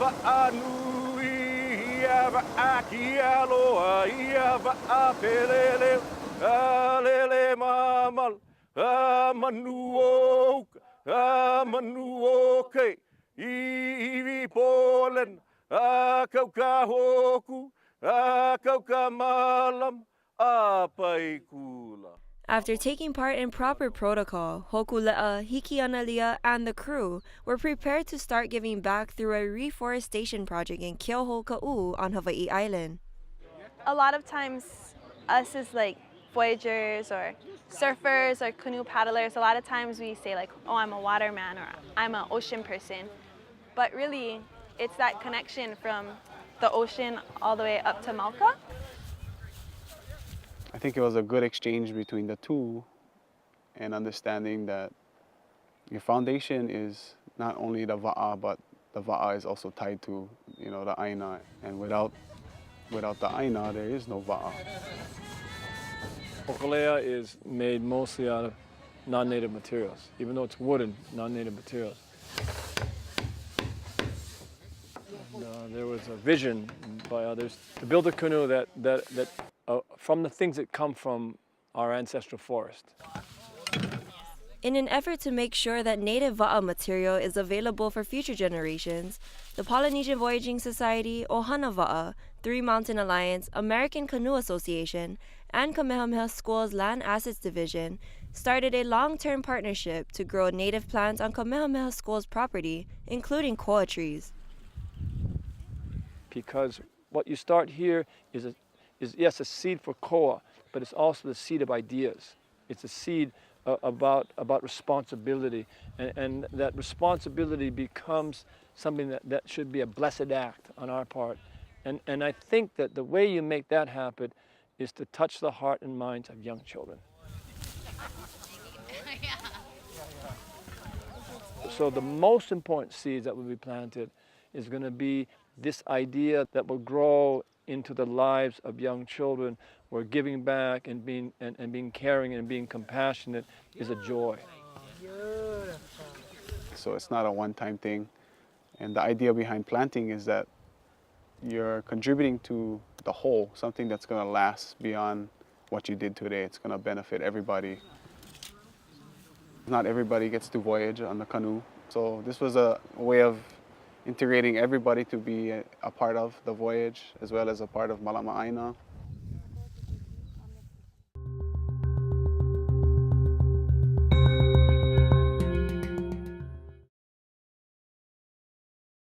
waʻa nui, ia waʻa ki aloha, ia waʻa pelele, a lele mamal, a manu oka, a manu oke, iwi polen, a kau ka hoku, a kau ka malam, a pai kula. After taking part in proper protocol, Hōkūleʻa, Hikianalia, and the crew were prepared to start giving back through a reforestation project in Keauhou Kāʻū on Hawaii Island. A lot of times, us as like voyagers or surfers or canoe paddlers, a lot of times we say like, oh, I'm a waterman or I'm an ocean person. But really, it's that connection from the ocean all the way up to Mauka. I think it was a good exchange between the two and understanding that your foundation is not only the waʻa, but the waʻa is also tied to, the aina. And without the aina, there is no waʻa. Hōkūleʻa is made mostly out of non-native materials, even though it's wooden, non-native materials. And, there was a vision by others to build a canoe that from the things that come from our ancestral forest. In an effort to make sure that native waʻa material is available for future generations, the Polynesian Voyaging Society, Ohana Waʻa, Three Mountain Alliance, American Canoe Association, and Kamehameha School's Land Assets Division started a long-term partnership to grow native plants on Kamehameha School's property, including koa trees. Because what you start here is yes, a seed for koa, but it's also the seed of ideas. It's a seed about responsibility, and that responsibility becomes something that should be a blessed act on our part. And I think that the way you make that happen is to touch the heart and minds of young children. So the most important seeds that will be planted is going to be this idea that will grow into the lives of young children, where giving back and being caring and being compassionate is a joy. So it's not a one-time thing. And the idea behind planting is that you're contributing to the whole, something that's going to last beyond what you did today. It's going to benefit everybody. Not everybody gets to voyage on the canoe. So this was a way of integrating everybody to be a part of the voyage, as well as a part of Malama Aina.